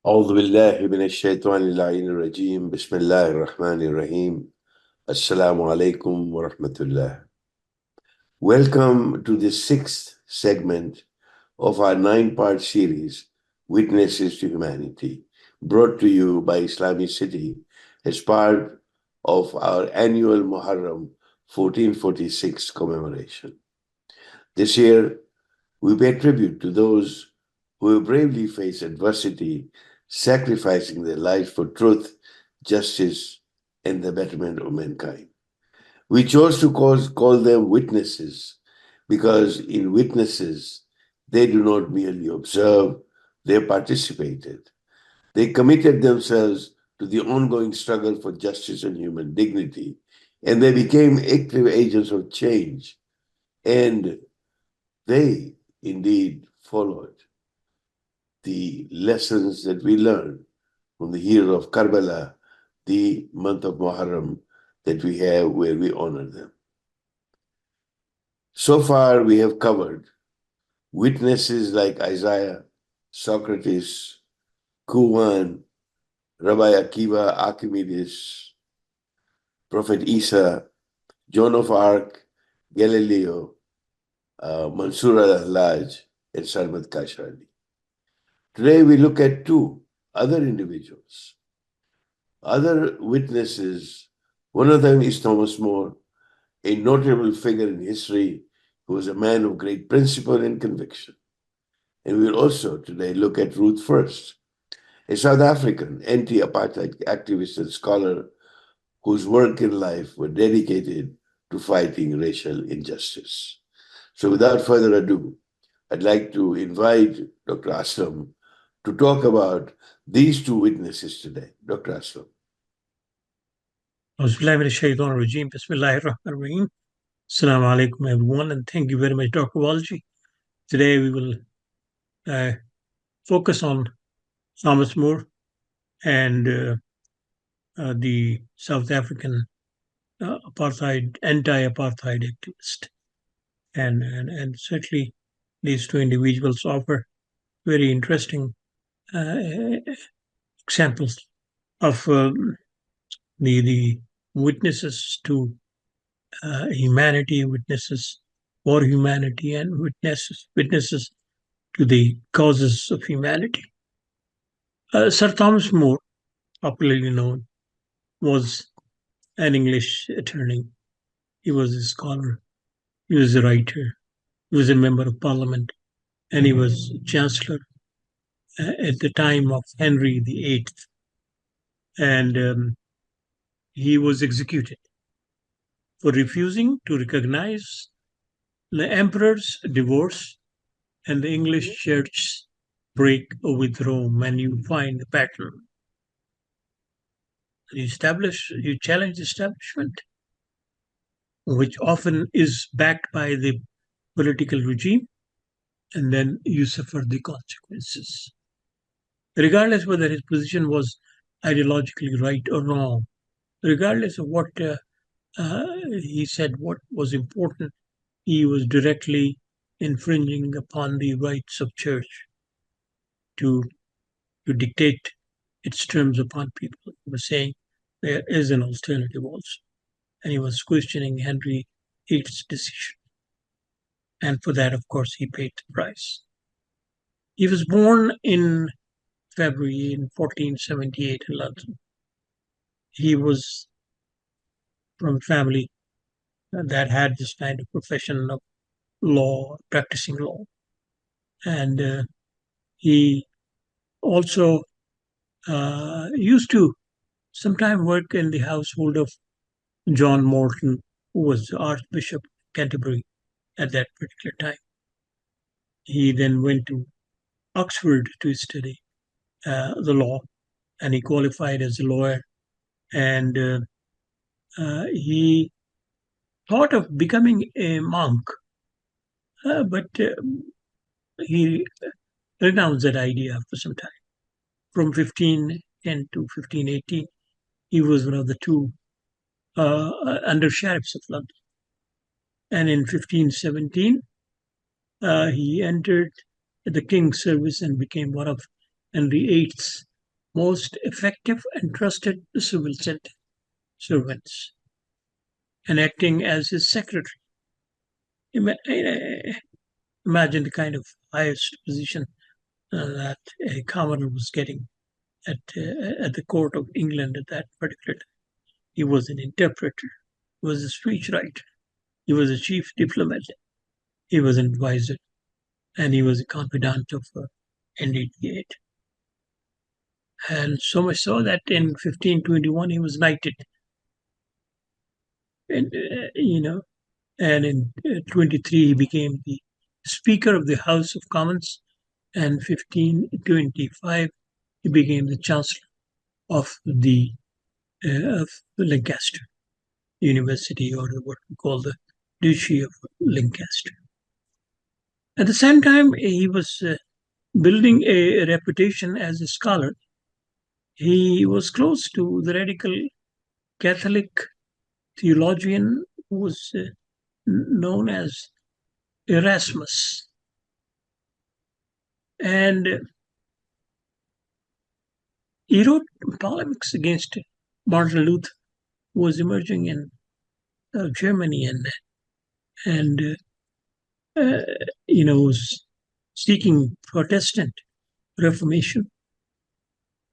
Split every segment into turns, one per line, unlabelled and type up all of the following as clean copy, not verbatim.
أعوذ بالله من الشيطان اللعين الرجيم بسم الله الرحمن الرحيم Assalamu alaikum wa rahmatullah. Welcome to the sixth segment of our nine-part series, Witnesses to Humanity, brought to you by IslamiCity as part of our annual Muharram 1446 commemoration. This year, we pay tribute to those who have bravely faced adversity, sacrificing their lives for truth, justice, and the betterment of mankind. We chose to call them witnesses because in witnesses, they do not merely observe, they participated. They committed themselves to the ongoing struggle for justice and human dignity, and they became active agents of change. And they indeed followed the lessons that we learned from the year of Karbala, the month of Muharram that we have where we honor them. So far, we have covered witnesses like Isaiah, Socrates, Kuwan, Rabbi Akiva, Archimedes, Prophet Isa, Joan of Arc, Galileo, Mansur al-Hallaj, and Sarmat Kashani. Today, we look at two other individuals, other witnesses. One of them is Thomas More, a notable figure in history who was a man of great principle and conviction. And we'll also today look at Ruth First, a South African anti-apartheid activist and scholar whose work in life were dedicated to fighting racial injustice. So without further ado, I'd like to invite Dr. Aslam to talk about these two witnesses today. Dr. Aslam.
Bismillahirrahmanirrahim. Assalamu alaikum, everyone, and thank you very much, Dr. Walji. Today we will focus on Thomas More and the South African anti-apartheid activist. And certainly these two individuals offer very interesting examples of the witnesses to humanity, witnesses for humanity, and witnesses to the causes of humanity. Sir Thomas More, popularly known, was an English attorney. He was a scholar. He was a writer. He was a member of parliament. And he was chancellor at the time of Henry VIII. And he was executed for refusing to recognize the emperor's divorce and the English church's break with Rome. And you find the pattern. You challenge the establishment, which often is backed by the political regime, and then you suffer the consequences. Regardless whether his position was ideologically right or wrong, regardless of what he said, what was important, he was directly infringing upon the rights of church to dictate its terms upon people. He was saying there is an alternative also. And he was questioning Henry VIII's decision. And for that, of course, he paid the price. He was born in February in 1478 in London. He was from a family that had this kind of profession of law, practicing law. And he also used to sometimes work in the household of John Morton, who was Archbishop of Canterbury at that particular time. He then went to Oxford to study the law, and he qualified as a lawyer. And he thought of becoming a monk, but he renounced that idea after some time. From 1510 to 1518, he was one of the two under sheriffs of London. And in 1517, he entered the king's service and became one of Henry VIII's most effective and trusted civil servants, and acting as his secretary. Imagine the kind of highest position that a commoner was getting at the court of England at that particular time. He was an interpreter, he was a speechwriter, he was a chief diplomat, he was an advisor, and he was a confidant of Henry VIII. And so much so that in 1521 he was knighted. And, and in 23 he became the Speaker of the House of Commons, and 1525 he became the Chancellor of the of Lancaster University, or what we call the Duchy of Lancaster. At the same time, he was building a reputation as a scholar. He was close to the radical Catholic theologian who was known as Erasmus. And he wrote polemics against Martin Luther, who was emerging in Germany, and was seeking Protestant Reformation.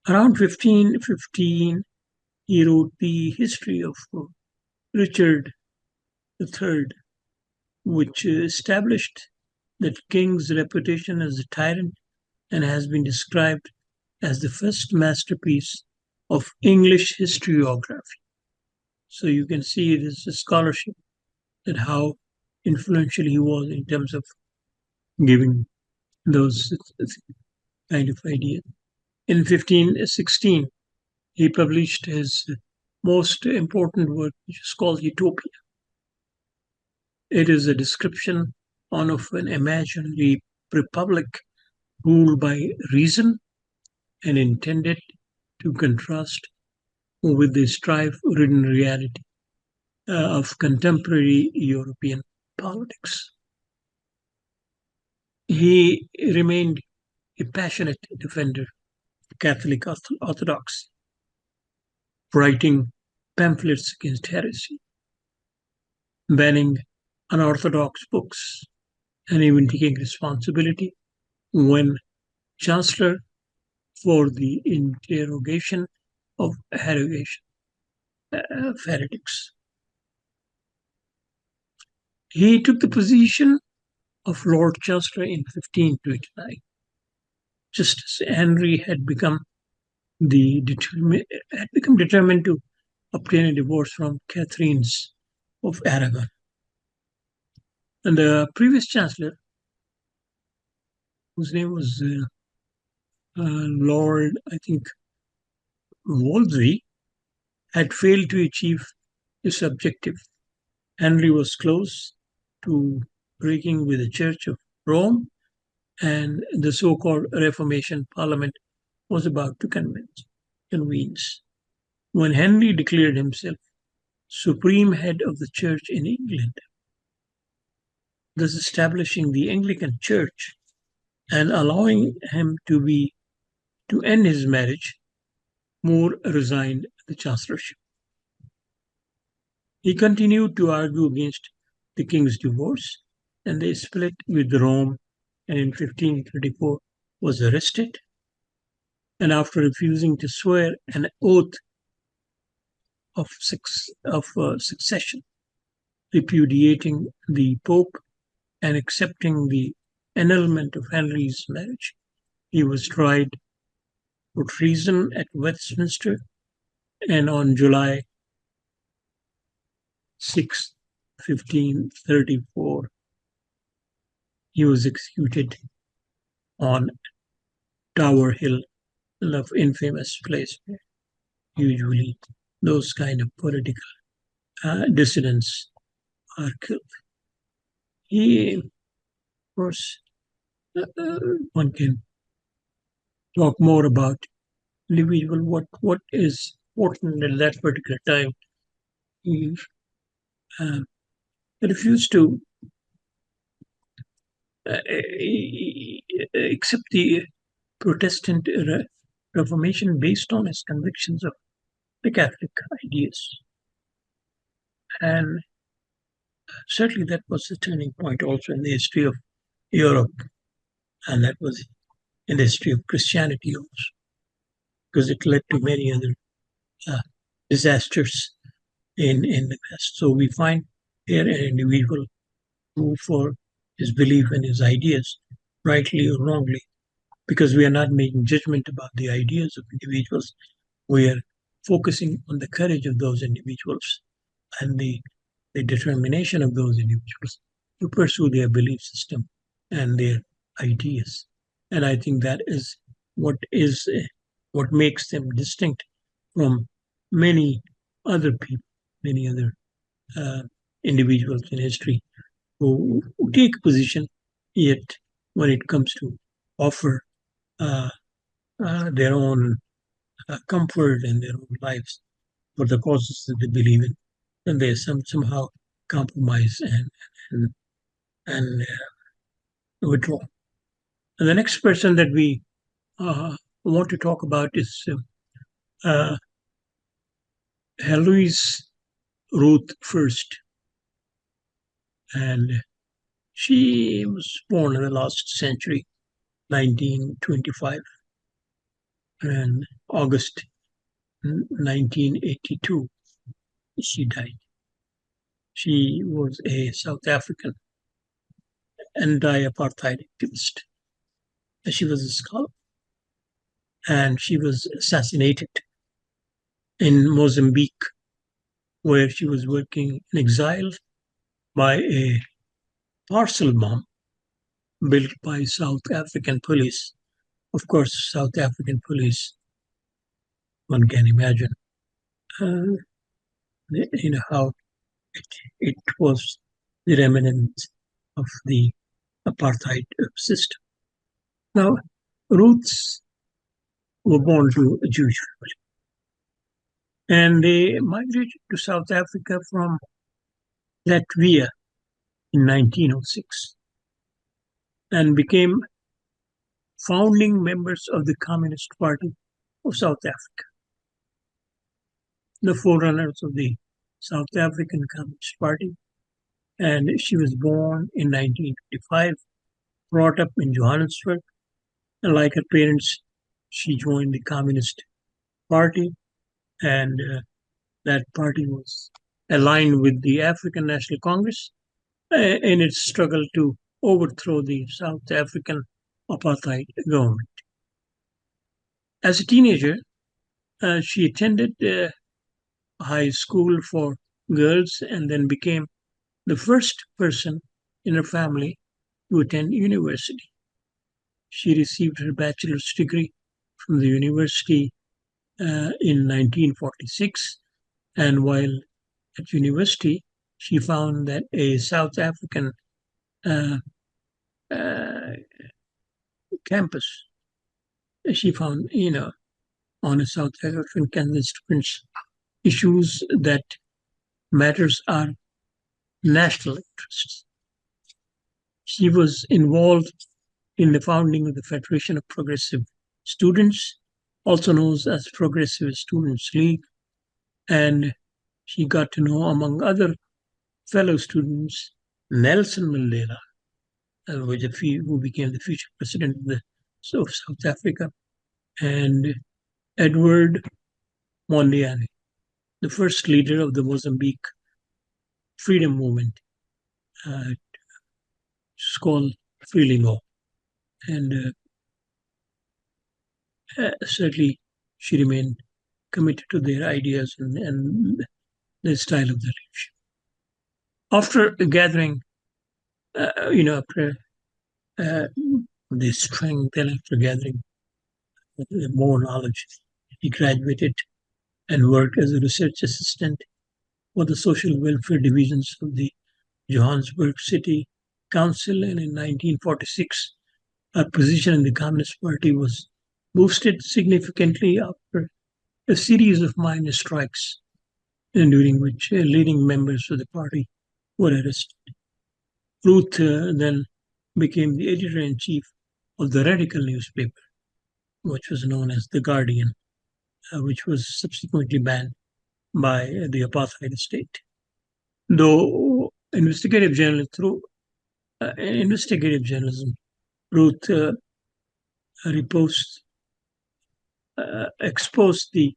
Around 1515, he wrote the history of Richard III, which established the king's reputation as a tyrant and has been described as the first masterpiece of English historiography. So you can see it is a scholarship that how influential he was in terms of giving those kind of ideas. In 1516, he published his most important work, which is called Utopia. It is a description of an imaginary republic ruled by reason and intended to contrast with the strife-ridden reality of contemporary European politics. He remained a passionate defender of Catholic orthodoxy, writing pamphlets against heresy, banning unorthodox books, and even taking responsibility when Chancellor for the interrogation of heretics. He took the position of Lord Chancellor in 1529, just as Henry had become determined to obtain a divorce from Catherine of Aragon. And the previous chancellor, whose name was Lord, I think, Wolsey, had failed to achieve this objective. Henry was close to breaking with the Church of Rome, and the so-called Reformation Parliament was about to convene. When Henry declared himself supreme head of the Church in England, thus establishing the Anglican Church and allowing him to end his marriage, More resigned the chancellorship. He continued to argue against the king's divorce, and they split with Rome, and in 1534 was arrested, and after refusing to swear an oath of succession, repudiating the Pope and accepting the annulment of Henry's marriage, he was tried for treason at Westminster, and on July 6, 1534, he was executed on Tower Hill, the infamous place where usually those kind of political dissidents are killed. He, of course, one can talk more about individual what is important at that particular time. He refused to accept the Protestant Reformation based on his convictions of the Catholic ideas. And certainly that was the turning point also in the history of Europe, and that was in the history of Christianity also, because it led to many other uh, disasters in the West. So we find here an individual who, for his belief and his ideas, rightly or wrongly, because we are not making judgment about the ideas of individuals, we are focusing on the courage of those individuals and the determination of those individuals to pursue their belief system and their ideas. And I think that is what makes them distinct from many other people, many other uh, individuals in history who take a position, yet when it comes to offer uh, their own comfort and their own lives for the causes that they believe in, then they somehow compromise and, and withdraw. And the next person that we uh, want to talk about is uh, Heloise Ruth First, and she was born in the last century, 1925, and August 1982 she died. She was a South African anti-apartheid activist. She was a scholar, and she was assassinated in Mozambique, where she was working in exile by a parcel bomb built by South African police. Of course, South African police, one can imagine, uh, how it was the remnant of the apartheid system. Now, Ruths were born to a Jewish family, and they migrated to South Africa from Latvia in 1906 and became founding members of the Communist Party of South Africa, the forerunners of the South African Communist Party. And she was born in 1955, brought up in Johannesburg, and like her parents, she joined the Communist Party, and that party was aligned with the African National Congress in its struggle to overthrow the South African apartheid government. As a teenager, she attended high school for girls and then became the first person in her family to attend university. She received her bachelor's degree from the university in 1946, and while at university, she found that a South African uh, uh, campus, she found, on a South African campus, issues that matters are national interests. She was involved in the founding of the Federation of Progressive Students, also known as Progressive Students League, and she got to know, among other fellow students, Nelson Mandela, who became the future president of South Africa, and Edward Mondiani, the first leader of the Mozambique freedom movement, it's called Frelimo. And certainly she remained committed to their ideas and their style of their leadership. After gathering, after the strength and after gathering more knowledge, he graduated and worked as a research assistant for the social welfare divisions of the Johannesburg City Council. And in 1946, her position in the Communist Party was boosted significantly after a series of minor strikes, and during which leading members of the party were arrested. Ruth then became the editor-in-chief of the Radical newspaper, which was known as The Guardian, which was subsequently banned by the apartheid state. Though investigative journalism, Ruth exposed the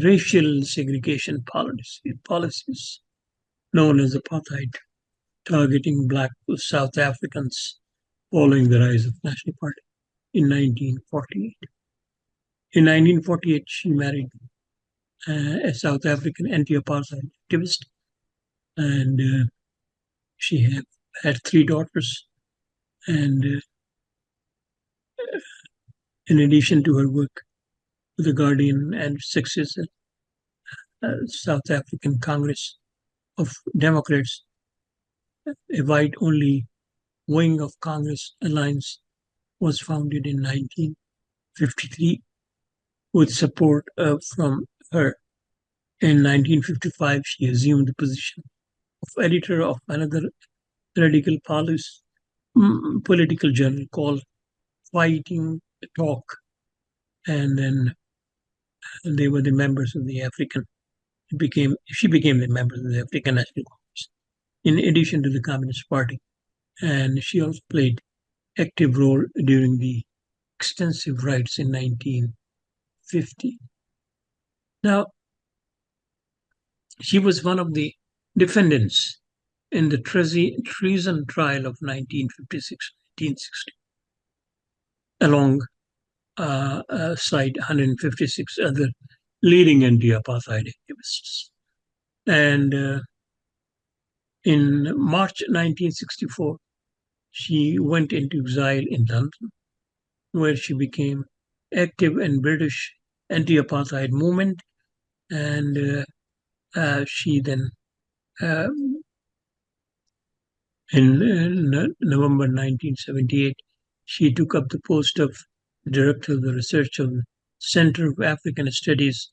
racial segregation policies known as apartheid, targeting black South Africans following the rise of the National Party in 1948. In 1948, she married a South African anti-apartheid activist, and she had 3 daughters. And in addition to her work with the Guardian and success at South African Congress of Democrats, a white-only wing of Congress Alliance was founded in 1953 with support from her. In 1955, she assumed the position of editor of another radical political journal called Fighting Talk, and then they were the members of the African. She became the member of the African National Congress, in addition to the Communist Party, and she also played active role during the extensive riots in 1950. Now, she was one of the defendants in the treason trial of 1956-1960, alongside 156 other leading anti-apartheid activists. And in March 1964, she went into exile in London, where she became active in British anti-apartheid movement, and she then, in November 1978, she took up the post of director of the research of the Center of African Studies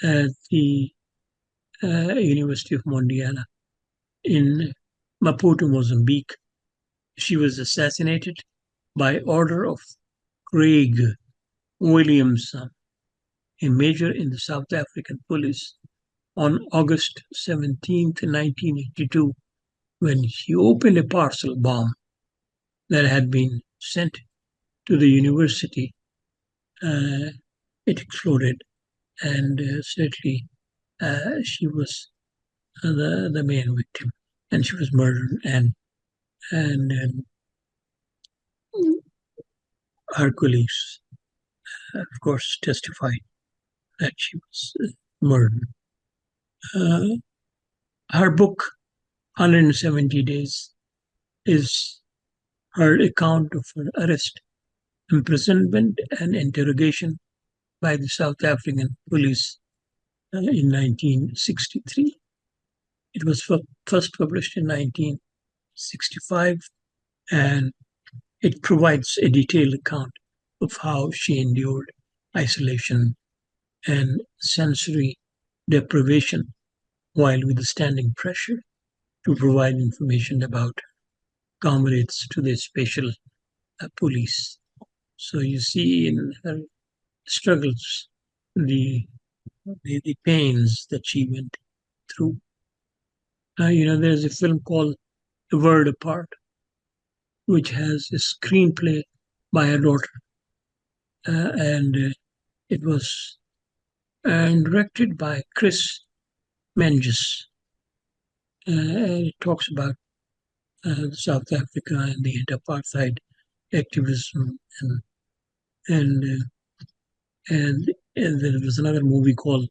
at the University of Mondiana in Maputo, Mozambique. She was assassinated by order of Craig Williamson, a major in the South African police, on August 17, 1982, when he opened a parcel bomb that had been sent to the university. It exploded, and certainly she was the main victim, and she was murdered, and her colleagues, of course, testified that she was murdered. Her book, 170 Days, is her account of her arrest, imprisonment, and interrogation by the South African police in 1963. It was first published in 1965, and it provides a detailed account of how she endured isolation and sensory deprivation while withstanding pressure to provide information about comrades to the special police. So you see in her struggles the pains that she went through. There's a film called A Word Apart, which has a screenplay by her daughter, and it was directed by Chris Menges. It talks about South Africa and the anti-apartheid activism, and there was another movie called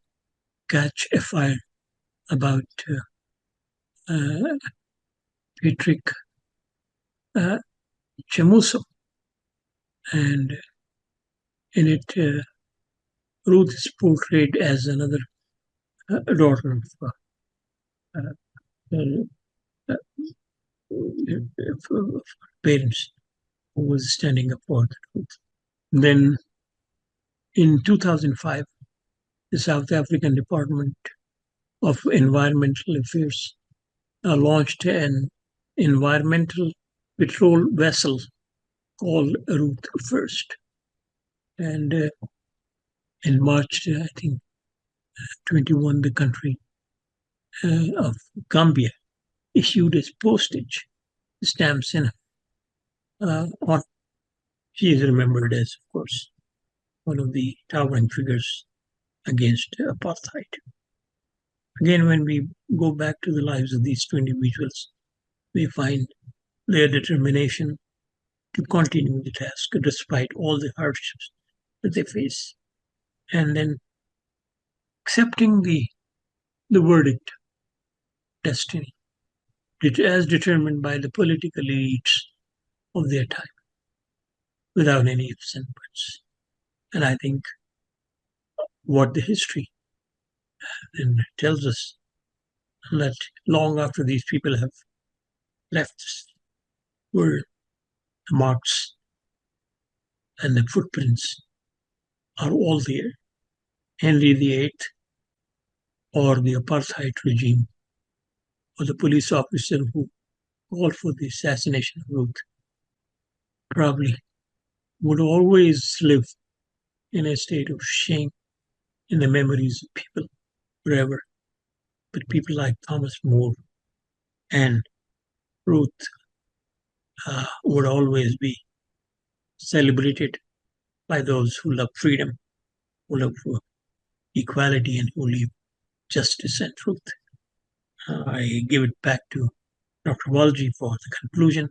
Catch a Fire about Patrick Chemuso, and in it, Ruth is portrayed as another daughter of parents who was standing up for the truth. Then, in 2005, the South African Department of Environmental Affairs launched an environmental patrol vessel called Ruth First. And in March, I think, 21, the country of Gambia issued its postage stamps on. She is remembered as, of course, one of the towering figures against apartheid. Again, when we go back to the lives of these two individuals, we find their determination to continue the task despite all the hardships that they face, and then accepting the verdict, destiny, as determined by the political elites of their time, without any ifs and buts. And I think what the history then tells us that long after these people have left this world, the marks and the footprints are all there. Henry VIII, or the apartheid regime, or the police officer who called for the assassination of Ruth, probably would always live in a state of shame in the memories of people forever. But people like Thomas More and Ruth would always be celebrated by those who love freedom, who love equality, and who live justice and truth. I give it back to Dr. Walji for the conclusion,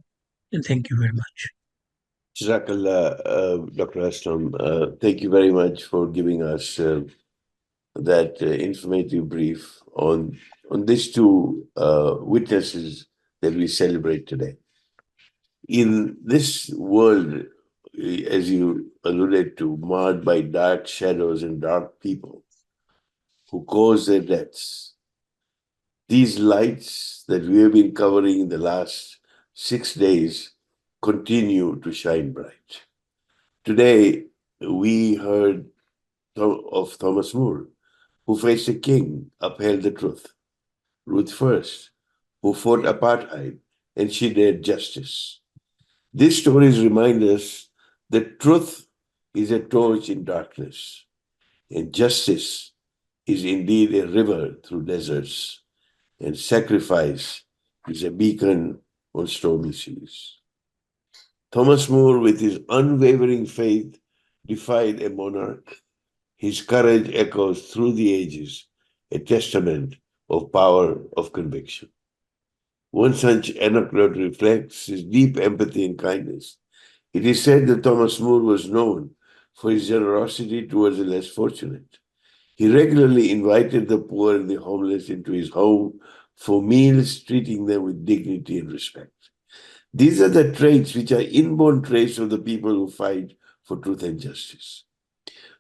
and thank you very much.
Jazakallah, Dr. Aslam. Thank you very much for giving us that informative brief on these two witnesses that we celebrate today. In this world, as you alluded to, marred by dark shadows and dark people who cause their deaths, these lights that we have been covering in the last 6 days continue to shine bright. Today, we heard of Thomas More, who faced a king, upheld the truth. Ruth First, who fought apartheid, and she did justice. These stories remind us that truth is a torch in darkness, and justice is indeed a river through deserts, and sacrifice is a beacon on stormy seas. Thomas More, with his unwavering faith, defied a monarch. His courage echoes through the ages, a testament of power of conviction. One such anecdote reflects his deep empathy and kindness. It is said that Thomas More was known for his generosity towards the less fortunate. He regularly invited the poor and the homeless into his home for meals, treating them with dignity and respect. These are the traits which are inborn traits of the people who fight for truth and justice.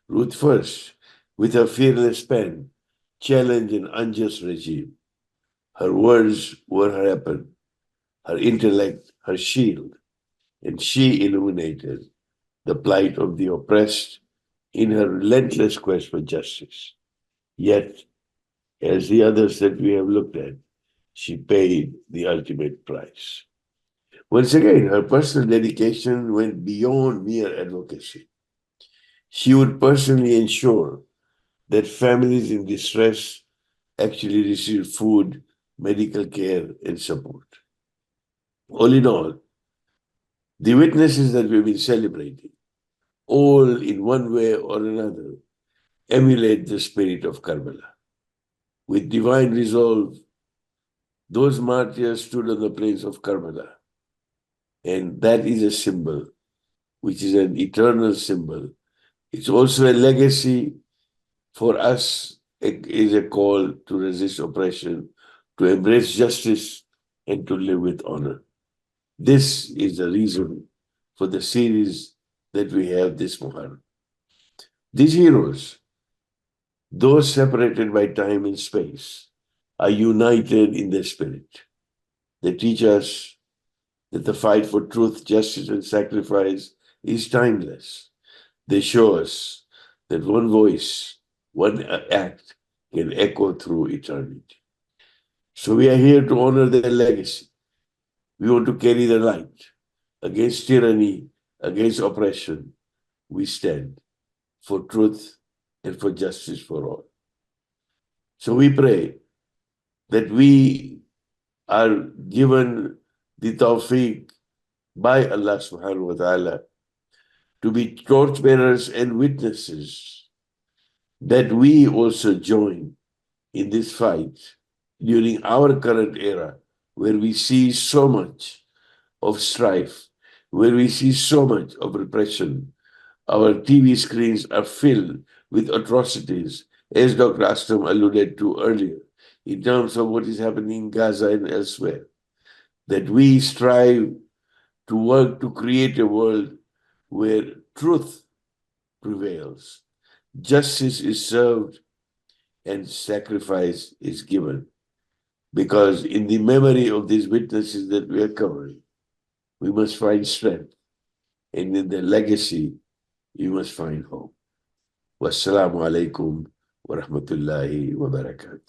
Ruth First, with her fearless pen, challenged an unjust regime. Her words were her weapon, her intellect, her shield, and she illuminated the plight of the oppressed in her relentless quest for justice. Yet, as the others that we have looked at, she paid the ultimate price. Once again, her personal dedication went beyond mere advocacy. She would personally ensure that families in distress actually receive food, medical care, and support. All in all, the witnesses that we've been celebrating, all in one way or another, emulate the spirit of Karbala. With divine resolve, those martyrs stood on the plains of Karbala. And that is a symbol, which is an eternal symbol. It's also a legacy for us. It is a call to resist oppression, to embrace justice, and to live with honor. This is the reason for the series that we have this Muharram. These heroes, those separated by time and space, are united in their spirit. They teach us that the fight for truth, justice, and sacrifice is timeless. They show us that one voice, one act can echo through eternity. So we are here to honor their legacy. We want to carry the light against tyranny against oppression, we stand for truth and for justice for all. So we pray that we are given the tawfiq by Allah subhanahu wa ta'ala to be torchbearers and witnesses, that we also join in this fight during our current era, where we see so much of strife, where we see so much of repression. Our TV screens are filled with atrocities, as Dr. Aslam alluded to earlier, in terms of what is happening in Gaza and elsewhere. That we strive to work to create a world where truth prevails, justice is served, and sacrifice is given. Because in the memory of these witnesses that we are covering, we must find strength. And in their legacy, you must find hope. Wassalamu alaikum wa rahmatullahi wa barakatuh.